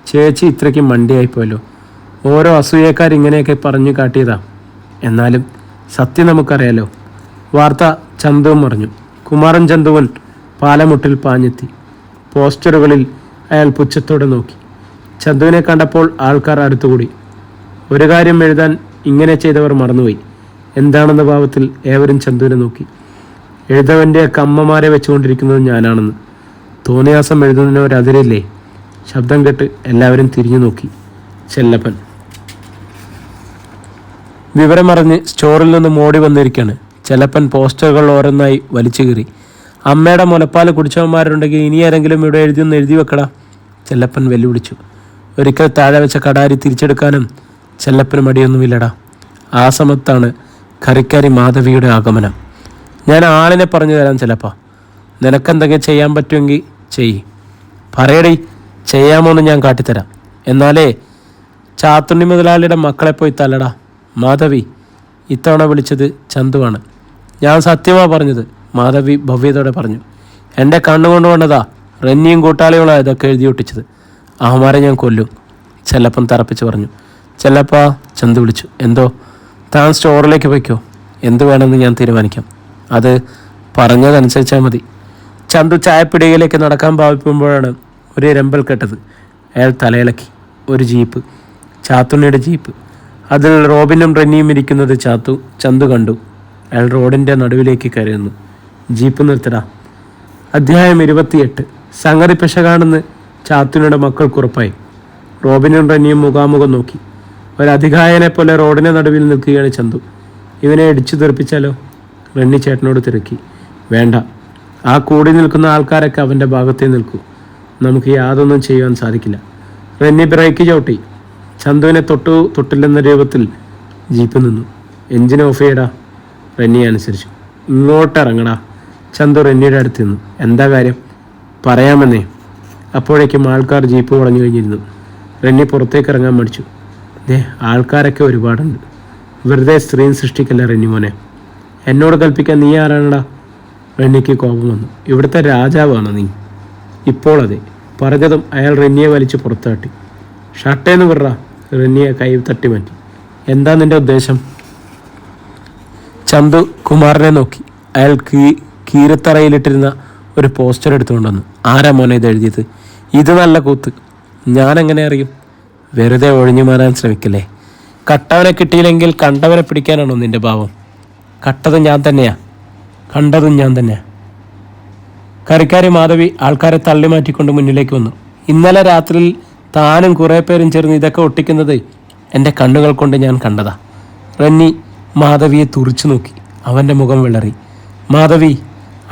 ചേച്ചി ഇത്രയ്ക്ക് മണ്ടിയായിപ്പോയല്ലോ, ഓരോ അസൂയക്കാർ ഇങ്ങനെയൊക്കെ പറഞ്ഞു കാട്ടിയതാ. എന്നാലും സത്യം നമുക്കറിയാലോ. വാർത്ത ചന്തുവും പറഞ്ഞു. കുമാരൻ ചന്തുവൻ പാലമുട്ടിൽ പാഞ്ഞെത്തി. പോസ്റ്ററുകളിൽ അയാൾ പുച്ഛത്തോടെ നോക്കി. ചന്തുവിനെ കണ്ടപ്പോൾ ആൾക്കാർ അടുത്തുകൂടി. ഒരു കാര്യം എഴുതാൻ ഇങ്ങനെ ചെയ്തവർ മറന്നുപോയി. എന്താണെന്ന ഭാവത്തിൽ ഏവരും ചന്തുവിനെ നോക്കി. എഴുതവൻ്റെ അമ്മമാരെ വെച്ചുകൊണ്ടിരിക്കുന്നത് ഞാനാണെന്ന്. തോന്നിയാസം എഴുതുന്നതിന് ഒരതിരില്ലേ? ശബ്ദം കേട്ട് എല്ലാവരും തിരിഞ്ഞു നോക്കി. ചെല്ലപ്പൻ വിവരമറിഞ്ഞ് സ്റ്റോറിൽ നിന്ന് മോടി വന്നിരിക്കുകയാണ്. ചെല്ലപ്പൻ പോസ്റ്ററുകൾ ഓരോന്നായി വലിച്ചു കീറി. അമ്മയുടെ മുലപ്പാൽ കുടിച്ചവന്മാരുണ്ടെങ്കിൽ ഇനി ആരെങ്കിലും ഇവിടെ എഴുതി വെക്കടാ, ചെല്ലപ്പൻ വെല്ലുവിളിച്ചു. ഒരിക്കൽ താഴെ വെച്ച കടാരി തിരിച്ചെടുക്കാനും ചെല്ലപ്പന് മടിയൊന്നുമില്ലടാ. ആ സമയത്താണ് കറിക്കാരി മാധവിയുടെ ആഗമനം. ഞാൻ ആളിനെ പറഞ്ഞു തരാം ചെല്ലപ്പ, നിനക്കെന്തെങ്കിലും ചെയ്യാൻ പറ്റുമെങ്കിൽ ചെയ്യ്. പറയടി, ചെയ്യാമോന്ന് ഞാൻ കാട്ടിത്തരാം. എന്നാലേ ചാത്തുണ്ണി മുതലാളിയുടെ മക്കളെ പോയി തല്ലടാ. മാധവി ഇത്തവണ വിളിച്ചത് ചന്തുവാണ്. ഞാൻ സത്യമാണ് പറഞ്ഞത്, മാധവി ഭവ്യതയോടെ പറഞ്ഞു. എൻ്റെ കണ്ണുകൊണ്ട് കൊണ്ടതാ, റെന്നിയും കൂട്ടാളികളാണ് ഇതൊക്കെ എഴുതി ഒട്ടിച്ചത്. അവന്മാരെ ഞാൻ കൊല്ലും, ചെല്ലപ്പൻ തറപ്പിച്ച് പറഞ്ഞു. ചെല്ലപ്പ, ചന്തു വിളിച്ചു. എന്തോ? താൻ സ്റ്റോറിലേക്ക് പോയിക്കോ, എന്ത് വേണമെന്ന് ഞാൻ തീരുമാനിക്കാം. അത് പറഞ്ഞതനുസരിച്ചാൽ മതി. ചന്തു ചായപ്പിടികയിലേക്ക് നടക്കാൻ ഭാവിക്കുമ്പോഴാണ് ഒരു ഇരമ്പൽ കെട്ടത്. അയാൾ തലയിളക്കി. ഒരു ജീപ്പ്, ചാത്തുണ്ണിയുടെ ജീപ്പ്. അതിൽ റോബിനും റെന്നിയും ഇരിക്കുന്നത് ചന്തു കണ്ടു. അയാൾ റോഡിൻ്റെ നടുവിലേക്ക് കയറുന്നു. ജീപ്പ് നിർത്തടാ. അധ്യായം 28. സംഗതി പെശകാണെന്ന് ചാത്തുണ്ണിയുടെ മക്കൾക്കുറപ്പായി. റോബിനും റെന്നിയും മുഖാമുഖം നോക്കി. ഒരധികായനെ പോലെ റോഡിൻ്റെ നടുവിൽ നിൽക്കുകയാണ് ചന്തു. ഇവനെ ഇടിച്ചു തെറിപ്പിച്ചാലോ? റെന്നി ചേട്ടനോട് തിരക്കി. വേണ്ട, ആ കൂടി നിൽക്കുന്ന ആൾക്കാരൊക്കെ അവൻ്റെ ഭാഗത്തേ നിൽക്കൂ. നമുക്ക് യാതൊന്നും ചെയ്യുവാൻ സാധിക്കില്ല. റെന്നി ബ്രേക്ക് ചവിട്ടി. ചന്തുവിനെ തൊട്ടില്ലെന്ന രൂപത്തിൽ ജീപ്പ് നിന്നു. എൻജിൻ ഓഫ് ചെയ്യടാ. റെന്നി അനുസരിച്ചു. ഇങ്ങോട്ടിറങ്ങടാ. ചന്തു റെന്നിയുടെ അടുത്ത് നിന്നു. എന്താ കാര്യം? പറയാമെന്നേ. അപ്പോഴേക്കും ആൾക്കാർ ജീപ്പ് വളഞ്ഞു കഴിഞ്ഞിരുന്നു. റെന്നി പുറത്തേക്ക് ഇറങ്ങാൻ മടിച്ചു. ആൾക്കാരൊക്കെ ഒരുപാടുണ്ട്. വെറുതെ സ്ക്രീൻ സൃഷ്ടിക്കല്ല റെന്നി മോനെ. എന്നോട് കൽപ്പിക്കാൻ നീ ആരാണടാ? റെന്നിക്ക് കോപം വന്നു. ഇവിടുത്തെ രാജാവാണ് നീ. ഇപ്പോൾ അതെ. പറഞ്ഞതും അയാൾ റെന്നിയെ വലിച്ച് പുറത്താട്ടി. ഷട്ടേന്ന് വിടറ. റെന്നിയെ കൈ തട്ടി മാറ്റി. എന്താ നിന്റെ ഉദ്ദേശം? ചന്തു കുമാരനെ നോക്കി. അയാൾ കീരത്തറയിലിട്ടിരുന്ന ഒരു പോസ്റ്റർ എടുത്തുകൊണ്ട് വന്നു. ആരാ മോനെ ഇത് എഴുതിയത്? ഇത് നല്ല കൂത്ത്. ഞാനെങ്ങനെ അറിയും? വെറുതെ ഒഴിഞ്ഞു മാറാൻ ശ്രമിക്കല്ലേ. കട്ടവനെ കിട്ടിയില്ലെങ്കിൽ കണ്ടവനെ പിടിക്കാനാണോ നിന്റെ ഭാവം? കട്ടത് ഞാൻ തന്നെയാ, കണ്ടതും ഞാൻ തന്നെയാ. കറിക്കാരി മാധവി ആൾക്കാരെ തള്ളി മാറ്റിക്കൊണ്ട് മുന്നിലേക്ക് വന്നു. ഇന്നലെ രാത്രിയിൽ താനും കുറേ പേരും ചേർന്ന് ഇതൊക്കെ ഒട്ടിക്കുന്നത് എൻ്റെ കണ്ണുകൾ കൊണ്ട് ഞാൻ കണ്ടതാ. റെന്നി മാധവിയെ തുറിച്ചു നോക്കി. അവൻ്റെ മുഖം വിളറി. മാധവി,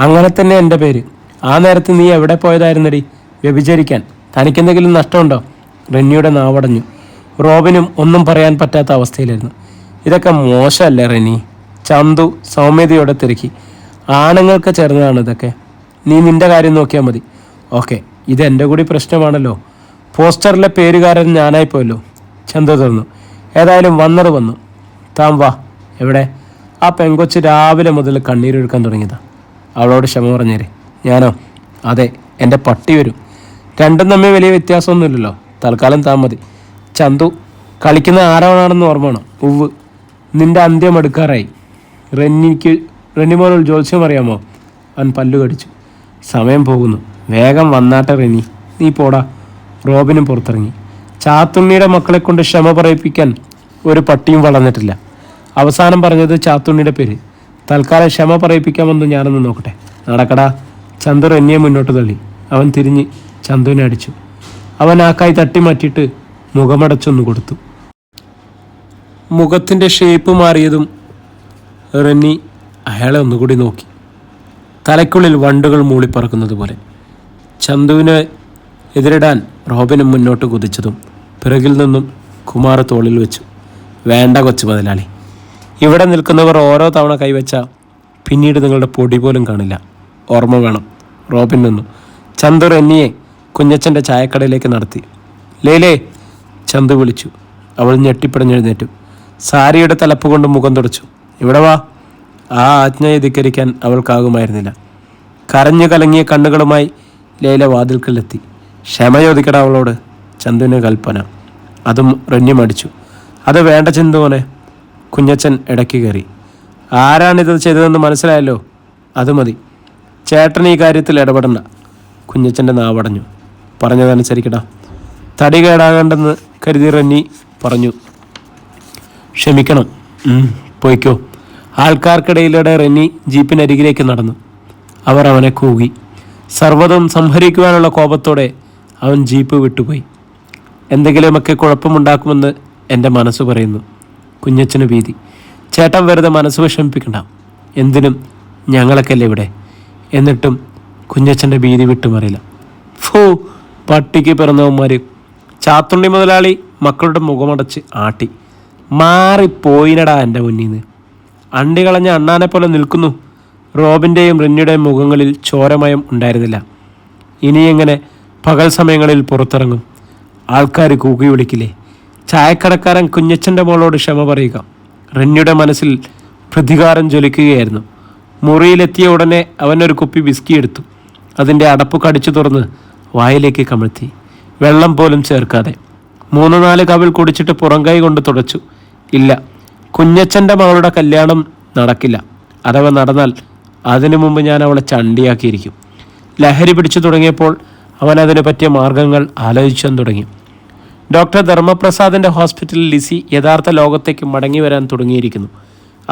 അങ്ങനെ തന്നെ എൻ്റെ പേര്. ആ നേരത്ത് നീ എവിടെ പോയതായിരുന്നടി? വ്യഭിചരിക്കാൻ. തനിക്കെന്തെങ്കിലും നഷ്ടമുണ്ടോ? റെന്നിയുടെ നാവടഞ്ഞു. റോബിനും ഒന്നും പറയാൻ പറ്റാത്ത അവസ്ഥയിലായിരുന്നു. ഇതൊക്കെ മോശമല്ലേ റെന്നി? ചന്തു സൗമ്യതയോടെ തിരക്കി. ആണുങ്ങൾക്ക് ചേർന്നതാണ് ഇതൊക്കെ. നീ നിൻ്റെ കാര്യം നോക്കിയാൽ മതി. ഓക്കെ, ഇത് എൻ്റെ കൂടി പ്രശ്നമാണല്ലോ. പോസ്റ്ററിലെ പേരുകാരൻ ഞാനായിപ്പോയല്ലോ. ചന്തു തുറന്നു. ഏതായാലും വന്നത് വന്നു. താൻ വാ. എവിടെ? ആ പെങ്കൊച്ച് രാവിലെ മുതൽ കണ്ണീരൊഴുക്കാൻ തുടങ്ങിയതാ. അവളോട് ക്ഷമ പറഞ്ഞേരെ. ഞാനോ? അതെ, എൻ്റെ പട്ടി വരും. രണ്ടും തമ്മിൽ വലിയ വ്യത്യാസമൊന്നുമില്ലല്ലോ. തൽക്കാലം താൻ മതി. ചന്തു, ആരാണെന്ന് ഓർമ്മ വേണം. ഉവ്, നിന്റെ അന്ത്യം എടുക്കാറായി. റെന്നി മോനൊരു ജോത്സ്യം അറിയാമോ? അവൻ പല്ലു കടിച്ചു. സമയം പോകുന്നു. വേഗം വന്നാട്ടെ റെന്നി. നീ പോടാ. റോബിനും പുറത്തിറങ്ങി. ചാത്തുണ്ണിയുടെ മക്കളെ കൊണ്ട് ക്ഷമ പറയിപ്പിക്കാൻ ഒരു പട്ടിയും വളർന്നിട്ടില്ല. അവസാനം പറഞ്ഞത് ചാത്തുണ്ണിയുടെ പേര്. തൽക്കാലം ക്ഷമ പറയിപ്പിക്കാമെന്ന് ഞാനൊന്ന് നോക്കട്ടെ. നടക്കടാ. ചന്തു റെന്നിയെ മുന്നോട്ട് തള്ളി. അവൻ തിരിഞ്ഞ് ചന്തുവിനെ അടിച്ചു. അവൻ ആ കൈ തട്ടി മാറ്റിയിട്ട് മുഖമടച്ചൊന്നു കൊടുത്തു. മുഖത്തിൻ്റെ ഷേപ്പ് മാറിയതും റെന്നി അയാളെ ഒന്നുകൂടി നോക്കി. തലയ്ക്കുള്ളിൽ വണ്ടുകൾ മൂളിപ്പറക്കുന്നത് പോലെ. ചന്തുവിനെ എതിരിടാൻ റോബിനും മുന്നോട്ട് കുതിച്ചതും പിറകിൽ നിന്നും കുമാർ തോളിൽ വെച്ചു. വേണ്ട കൊച്ചു മുതലാളി, ഇവിടെ നിൽക്കുന്നവർ ഓരോ തവണ കൈവച്ച പിന്നീട് നിങ്ങളുടെ പൊടി പോലും കാണില്ല. ഓർമ്മ വേണം. റോബിൻ നിന്നു. ചന്തു റെന്നിയെ കുഞ്ഞച്ചൻ്റെ ചായക്കടയിലേക്ക് നടത്തി. ലേലേ, ചന്തു വിളിച്ചു. അവൾ ഞെട്ടിപ്പിടഞ്ഞെഴുന്നേറ്റു. സാരിയുടെ തലപ്പ് കൊണ്ട് മുഖം തുടച്ചു. ഇവിടെ വാ. ആ ആജ്ഞയെ ധിക്കരിക്കാൻ അവൾക്കാകുമായിരുന്നില്ല. കരഞ്ഞു കലങ്ങിയ കണ്ണുകളുമായി ലൈല വാതിൽക്കലെത്തി. ക്ഷമ ചോദിക്കട അവളോട്. ചന്തുവിന് കൽപ്പന. അതും റെന്നി മടിച്ചു. അത് വേണ്ട ചന്തുവനെ. കുഞ്ഞച്ചൻ ഇടയ്ക്ക് കയറി. ആരാണിത് ചെയ്തതെന്ന് മനസ്സിലായല്ലോ. അത് മതി. ചേട്ടൻ ഈ കാര്യത്തിൽ ഇടപെടണ്ട. കുഞ്ഞച്ചൻ്റെ നാവടഞ്ഞു. പറഞ്ഞതനുസരിക്കടാ. തടി കേടാകണ്ടെന്ന് കരുതി റെന്നി പറഞ്ഞു. ക്ഷമിക്കണം. പോയിക്കോ. ആൾക്കാർക്കിടയിലൂടെ റെന്നി ജീപ്പിനരികിലേക്ക് നടന്നു. അവർ അവനെ കൂകി. സർവ്വതും സംഹരിക്കുവാനുള്ള കോപത്തോടെ അവൻ ജീപ്പ് വിട്ടുപോയി. എന്തെങ്കിലുമൊക്കെ കുഴപ്പമുണ്ടാക്കുമെന്ന് എൻ്റെ മനസ്സ് പറയുന്നു. കുഞ്ഞച്ചന് ഭീതി. ചേട്ടൻ വെറുതെ മനസ്സ് വിഷമിപ്പിക്കണ്ട. എന്തിനും ഞങ്ങളൊക്കെ അല്ലേ ഇവിടെ. എന്നിട്ടും കുഞ്ഞച്ചൻ്റെ ഭീതി വിട്ടുമാറിയില്ല. ഫോ, പട്ടിക്ക് പിറന്നവന്മാർ. ചാത്തുണ്ണി മുതലാളി മക്കളുടെ മുഖമടച്ച് ആട്ടി. മാറിപ്പോയിനടാ എൻ്റെ മുന്നിൽ നിന്ന്. അണ്ടി കളഞ്ഞ അണ്ണാനെ പോലെ നിൽക്കുന്നു. റോബിൻ്റെയും റെന്നിയുടെയും മുഖങ്ങളിൽ ചോരമയം ഉണ്ടായിരുന്നില്ല. ഇനിയെങ്ങനെ പകൽ സമയങ്ങളിൽ പുറത്തിറങ്ങും? ആൾക്കാർ കൂക്കി വിളിക്കില്ലേ? ചായക്കടക്കാരൻ കുഞ്ഞച്ചൻ്റെ മോളോട് ക്ഷമ പറയുക. റെന്നിയുടെ മനസ്സിൽ പ്രതികാരം ജ്വലിക്കുകയായിരുന്നു. മുറിയിലെത്തിയ ഉടനെ അവനൊരു കുപ്പി വിസ്കി എടുത്തു. അതിൻ്റെ അടപ്പ് കടിച്ചു തുറന്ന് വായിലേക്ക് കമഴ്ത്തി. വെള്ളം പോലും ചേർക്കാതെ 3-4 കവിൾ കുടിച്ചിട്ട് പുറംകൈ കൊണ്ട് തുടച്ചു. ഇല്ല, കുഞ്ഞച്ചൻ്റെ മകളുടെ കല്യാണം നടക്കില്ല. അഥവാ നടന്നാൽ അതിനു മുമ്പ് ഞാൻ അവളെ ചണ്ടിയാക്കിയിരിക്കും. ലഹരി പിടിച്ചു തുടങ്ങിയപ്പോൾ അവൻ അതിന് പറ്റിയ മാർഗങ്ങൾ ആലോചിച്ചാൻ തുടങ്ങി. ഡോക്ടർ ധർമ്മപ്രസാദിൻ്റെ ഹോസ്പിറ്റലിൽ ലിസി യഥാർത്ഥ ലോകത്തേക്ക് മടങ്ങി വരാൻ തുടങ്ങിയിരിക്കുന്നു.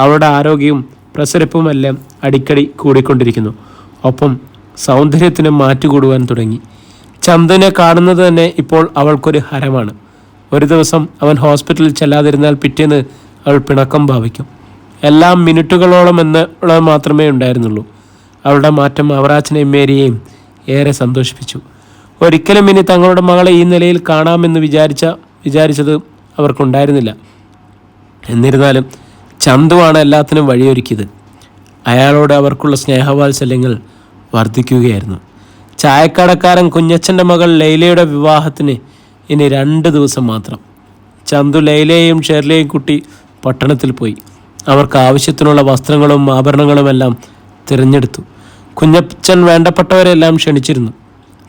അവളുടെ ആരോഗ്യവും പ്രസരിപ്പുമെല്ലാം അടിക്കടി കൂടിക്കൊണ്ടിരിക്കുന്നു. ഒപ്പം സൗന്ദര്യത്തിന് മാറ്റുകൂടുവാൻ തുടങ്ങി. ചന്തുവിനെ കാണുന്നത് തന്നെ ഇപ്പോൾ അവൾക്കൊരു ഹരമാണ്. ഒരു ദിവസം അവൻ ഹോസ്പിറ്റലിൽ ചെല്ലാതിരുന്നാൽ പിറ്റേന്ന് അവൾ പിണക്കം ഭാവിക്കും. എല്ലാം മിനിറ്റുകളോളം എന്നുള്ളത് മാത്രമേ ഉണ്ടായിരുന്നുള്ളൂ. അവളുടെ മാറ്റം അവറാച്ചനെയും മേരിയെയും ഏറെ സന്തോഷിപ്പിച്ചു. ഒരിക്കലും ഇനി തങ്ങളുടെ മകളെ ഈ നിലയിൽ കാണാമെന്ന് വിചാരിച്ചത് അവർക്കുണ്ടായിരുന്നില്ല. എന്നിരുന്നാലും ചന്തുവാണ് എല്ലാത്തിനും വഴിയൊരുക്കിയത്. അയാളോട് അവർക്കുള്ള സ്നേഹവാത്സല്യങ്ങൾ വർദ്ധിക്കുകയായിരുന്നു. ചായക്കടക്കാരൻ കുഞ്ഞച്ചൻ്റെ മകൾ ലൈലയുടെ വിവാഹത്തിന് ഇനി 2 ദിവസം മാത്രം. ചന്തു ലൈലയെയും ഷെർലിയെയും കുട്ടി പട്ടണത്തിൽ പോയി. അവർക്ക് ആവശ്യത്തിനുള്ള വസ്ത്രങ്ങളും ആഭരണങ്ങളുമെല്ലാം തിരഞ്ഞെടുത്തു. കുഞ്ഞച്ചൻ വേണ്ടപ്പെട്ടവരെല്ലാം ക്ഷണിച്ചിരുന്നു.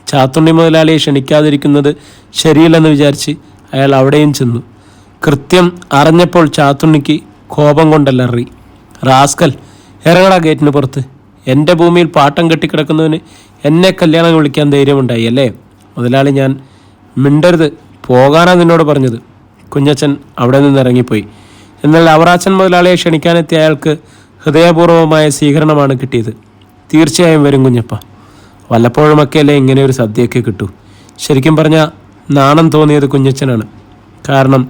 ചാത്തുണ്ണി മുതലാളിയെ ക്ഷണിക്കാതിരിക്കുന്നത് ശരിയില്ലെന്ന് വിചാരിച്ച് അയാൾ അവിടെയും ചെന്നു. കൃത്യം അറിഞ്ഞപ്പോൾ ചാത്തുണ്ണിക്ക് കോപം കൊണ്ടല്ലറി. റാസ്കൽ, ഇറങ്ങടാ ഗേറ്റിന് പുറത്ത്. എൻ്റെ ഭൂമിയിൽ പാട്ടം കെട്ടിക്കിടക്കുന്നവന് എന്നെ കല്യാണം വിളിക്കാൻ ധൈര്യമുണ്ടായി അല്ലേ? മുതലാളി, ഞാൻ മിണ്ടരുത്, പോകാനാണ് നിന്നോട് പറഞ്ഞത്. കുഞ്ഞച്ചൻ അവിടെ നിന്ന് ഇറങ്ങിപ്പോയി. എന്നാൽ അവറാച്ചൻ മുതലാളിയെ ക്ഷണിക്കാനെത്തിയ അയാൾക്ക് ഹൃദയപൂർവ്വമായ സ്വീകരണമാണ് കിട്ടിയത്. തീർച്ചയായും വരും കുഞ്ഞപ്പ. വല്ലപ്പോഴുമൊക്കെയല്ലേ ഇങ്ങനെ ഒരു സദ്യയൊക്കെ കിട്ടൂ. ശരിക്കും പറഞ്ഞാൽ നാണം തോന്നിയത് കുഞ്ഞച്ചനാണ്. കാരണം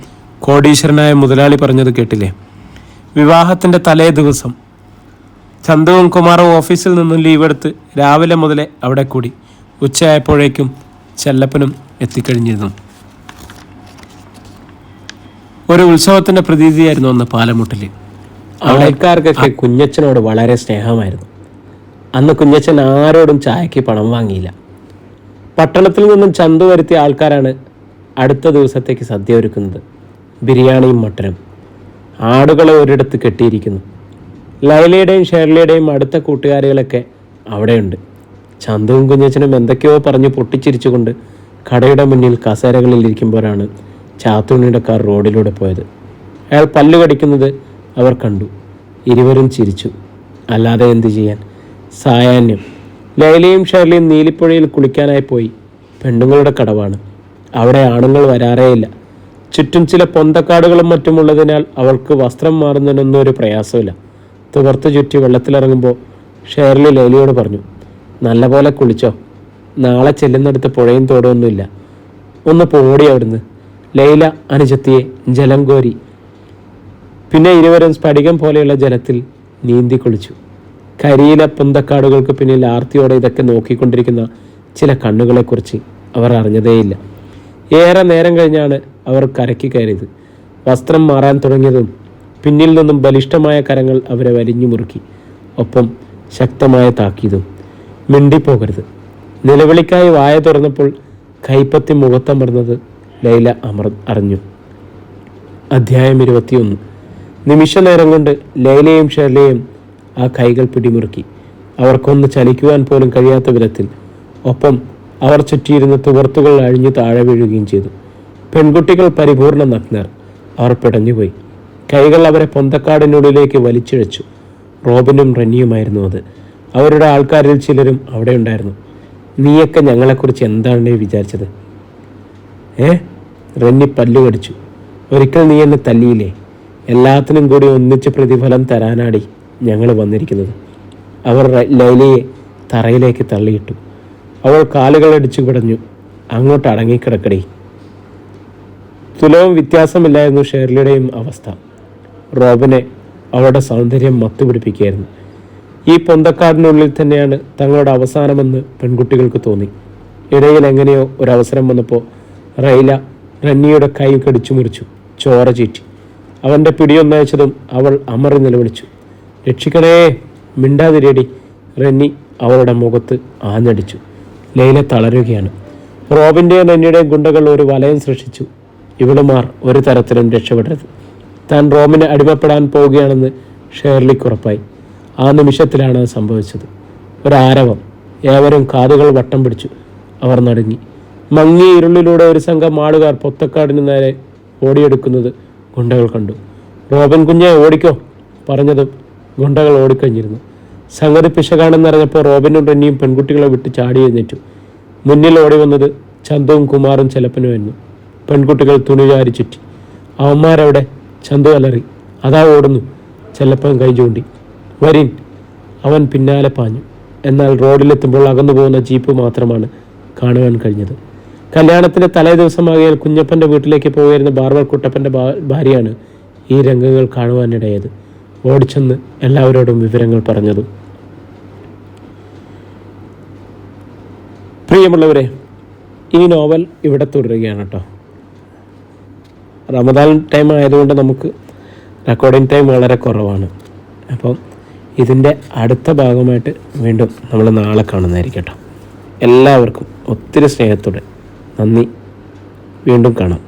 കോടീശ്വരനായ മുതലാളി പറഞ്ഞത് കേട്ടില്ലേ? വിവാഹത്തിൻ്റെ തലേ ദിവസം ചന്തുവും കുമാറും ഓഫീസിൽ നിന്നും ലീവെടുത്ത് രാവിലെ മുതലേ അവിടെ കൂടി. ഉച്ചയായപ്പോഴേക്കും ചെല്ലപ്പനും എത്തിക്കഴിഞ്ഞിരുന്നു. ഒരു ഉത്സവത്തിൻ്റെ പ്രതീതിയായിരുന്നു അന്ന് പാലമുട്ടിൽ. അവിടേക്കാർക്കൊക്കെ കുഞ്ഞച്ചനോട് വളരെ സ്നേഹമായിരുന്നു. അന്ന് കുഞ്ഞച്ചൻ ആരോടും ചായക്ക് പണം വാങ്ങിയില്ല. പട്ടണത്തിൽ നിന്നും ചന്തു വരുത്തിയ ആൾക്കാരാണ് അടുത്ത ദിവസത്തേക്ക് സദ്യ ഒരുക്കുന്നത്. ബിരിയാണിയും മട്ടനും. ആടുകളെ ഒരിടത്ത് കെട്ടിയിരിക്കുന്നു. ലൈലയുടെയും ഷെർലിയുടെയും അടുത്ത കൂട്ടുകാരികളൊക്കെ അവിടെയുണ്ട്. ചന്തുവും കുഞ്ഞച്ചനും എന്തൊക്കെയോ പറഞ്ഞ് പൊട്ടിച്ചിരിച്ചുകൊണ്ട് കടയുടെ മുന്നിൽ കസേരകളിൽ ഇരിക്കുമ്പോഴാണ് ചാത്തുണ്ണിയുടെ കാർ റോഡിലൂടെ പോയത്. അയാൾ പല്ലു കടിക്കുന്നത് അവർ കണ്ടു. ഇരുവരും ചിരിച്ചു. അല്ലാതെ എന്തു ചെയ്യാൻ? സായാഹ്നം. ലൈലയും ഷെർലിയും നീലിപ്പുഴയിൽ കുളിക്കാനായി പോയി. പെണ്ണുങ്ങളുടെ കടവാണ്. അവിടെ ആണുങ്ങൾ വരാറേയില്ല. ചുറ്റും ചില പൊന്തക്കാടുകളും മറ്റുമുള്ളതിനാൽ അവൾക്ക് വസ്ത്രം മാറുന്നതിനൊന്നും ഒരു പ്രയാസമില്ല. തുവർത്ത് ചുറ്റി വെള്ളത്തിലിറങ്ങുമ്പോൾ ഷെർലി ലൈലയോട് പറഞ്ഞു, നല്ല പോലെ കുളിച്ചോ, നാളെ ചെല്ലുന്നിടത്ത് പുഴയും തോടൊന്നുമില്ല, ഒന്ന് പോടി അവിടുന്ന്. ലൈല അനുജത്തിയെ ജലം കോരി. പിന്നെ ഇരുവരും സ്ഫടികം പോലെയുള്ള ജലത്തിൽ നീന്തി കുളിച്ചു. കരിയില പൊന്തക്കാടുകൾക്ക് പിന്നിൽ ആർത്തിയോടെ ഇതൊക്കെ നോക്കിക്കൊണ്ടിരിക്കുന്ന ചില കണ്ണുകളെക്കുറിച്ച് അവർ അറിഞ്ഞതേയില്ല. ഏറെ നേരം കഴിഞ്ഞാണ് അവർ കരയ്ക്ക് കയറിയത്. വസ്ത്രം മാറാൻ തുടങ്ങിയതും പിന്നിൽ നിന്നും ബലിഷ്ഠമായ കരങ്ങൾ അവരെ വലിഞ്ഞു മുറുക്കി. ഒപ്പം ശക്തമായ താക്കീതും, മിണ്ടിപ്പോകരുത്. നിലവിളിക്കായി വായ തുറന്നപ്പോൾ കൈപ്പത്തി മുഖത്തമർന്നത് ലൈല അറിഞ്ഞു. അധ്യായം 21. നിമിഷ നേരം കൊണ്ട് ലൈലയും ഷെർലിയും ആ കൈകൾ പിടിമുറുക്കി. അവർക്കൊന്ന് ചലിക്കുവാൻ പോലും കഴിയാത്ത വിധത്തിൽ. ഒപ്പം അവർ ചുറ്റിയിരുന്ന തുവർത്തുകൾ അഴിഞ്ഞു താഴെ വീഴുകയും ചെയ്തു. പെൺകുട്ടികൾ പരിപൂർണ നഗ്നർ. അവർ പിടഞ്ഞുപോയി. കൈകൾ അവരെ പൊന്തക്കാടിനുള്ളിലേക്ക് വലിച്ചിഴച്ചു. റോബിനും റെന്നിയുമായിരുന്നു അത്. അവരുടെ ആൾക്കാരിൽ ചിലരും അവിടെ ഉണ്ടായിരുന്നു. നീയൊക്കെ ഞങ്ങളെക്കുറിച്ച് എന്താണ് വിചാരിച്ചത്? റെന്നി പല്ലു കടിച്ചു. ഒരിക്കൽ നീ എന്നെ തല്ലിയില്ലേ? എല്ലാത്തിനും കൂടി ഒന്നിച്ച് പ്രതിഫലം തരാനാടി ഞങ്ങൾ വന്നിരിക്കുന്നത്. അവർ ലൈലയെ തറയിലേക്ക് തള്ളിയിട്ടു. അവൾ കാലുകളടിച്ചു കിടഞ്ഞു. അങ്ങോട്ട് അടങ്ങിക്കിടക്കടി. തുലവും വ്യത്യാസമില്ലായിരുന്നു ഷെർലിയുടെയും അവസ്ഥ. റോബിനെ അവളുടെ സൗന്ദര്യം മത്തുപിടിപ്പിക്കുകയായിരുന്നു. ഈ പൊന്തക്കാടിനുള്ളിൽ തന്നെയാണ് തങ്ങളുടെ അവസാനമെന്ന് പെൺകുട്ടികൾക്ക് തോന്നി. ഇടയിൽ എങ്ങനെയോ ഒരവസരം വന്നപ്പോൾ റെന്നിയുടെ കൈ കടിച്ചു മുറിച്ചു. ചോര ചീറ്റി. അവൻ്റെ പിടിയൊന്നയച്ചതും അവൾ അമറി നിലവിളിച്ചു, രക്ഷിക്കണേ, മിണ്ടാതിരേടി. റെന്നി അവളുടെ മുഖത്ത് ആഞ്ഞടിച്ചു. ലൈല തളരുകയാണ്. റോബിൻ്റെയും റെന്നിയുടെയും ഗുണ്ടകൾ ഒരു വലയം സൃഷ്ടിച്ചു. ഇവളുമാർ ഒരു തരത്തിലും രക്ഷപ്പെടരുത്. താൻ റോമിന് അടിമപ്പെടാൻ പോവുകയാണെന്ന് ഷേർലിക്ക് ഉറപ്പായി. ആ നിമിഷത്തിലാണ് അത് സംഭവിച്ചത്. ഒരാരവം. ഏവരും കാതുകൾ വട്ടം പിടിച്ചു. അവർ നടുങ്ങി. മങ്ങിയ ഇരുളിലൂടെ ഒരു സംഘം ആളുകാർ പൊത്തക്കാടിന് നേരെ ഓടിയെടുക്കുന്നത് ഗുണ്ടകൾ കണ്ടു. റോബൻ കുഞ്ഞെ ഓടിക്കോ പറഞ്ഞതും ഗുണ്ടകൾ ഓടിക്കഴിഞ്ഞിരുന്നു. സംഗതി പിശകാണെന്നറിഞ്ഞപ്പോൾ റോബിനും റെന്നിയും പെൺകുട്ടികളെ വിട്ട് ചാടി എഴുന്നേറ്റു. മുന്നിൽ ഓടി വന്നത് ചന്തുവും കുമാറും ചെലപ്പനുമായിരുന്നു. പെൺകുട്ടികൾ തുണിചാരി ചുറ്റി. അവന്മാരവിടെ? ചന്തു അലറി. അതാ ഓടുന്നു. ചെല്ലപ്പൻ കൈ ചൂണ്ടി. വരീൻ. അവൻ പിന്നാലെ പാഞ്ഞു. എന്നാൽ റോഡിലെത്തുമ്പോൾ അകന്നു പോകുന്ന ജീപ്പ് മാത്രമാണ് കാണുവാൻ കഴിഞ്ഞത്. കല്യാണത്തിൻ്റെ തലേ ദിവസമാകിയാൽ കുഞ്ഞപ്പൻ്റെ വീട്ടിലേക്ക് പോയിരുന്ന ബാർബർ കുട്ടപ്പൻ്റെ ഭാര്യയാണ് ഈ രംഗങ്ങൾ കാണുവാനിടയത്. ഓടിച്ചെന്ന് എല്ലാവരോടും വിവരങ്ങൾ പറഞ്ഞതും. പ്രിയമുള്ളവരെ, ഈ നോവൽ ഇവിടെ തുടരുകയാണ് കേട്ടോ. റമദാൻ ടൈം ആയതുകൊണ്ട് നമുക്ക് റെക്കോർഡിംഗ് ടൈം വളരെ കുറവാണ്. അപ്പം ഇതിൻ്റെ അടുത്ത ഭാഗമായിട്ട് വീണ്ടും നമ്മൾ നാളെ കാണുന്നതായിരിക്കും കേട്ടോ. എല്ലാവർക്കും ഒത്തിരി സ്നേഹത്തോടെ നന്ദി. വീണ്ടും കാണാം.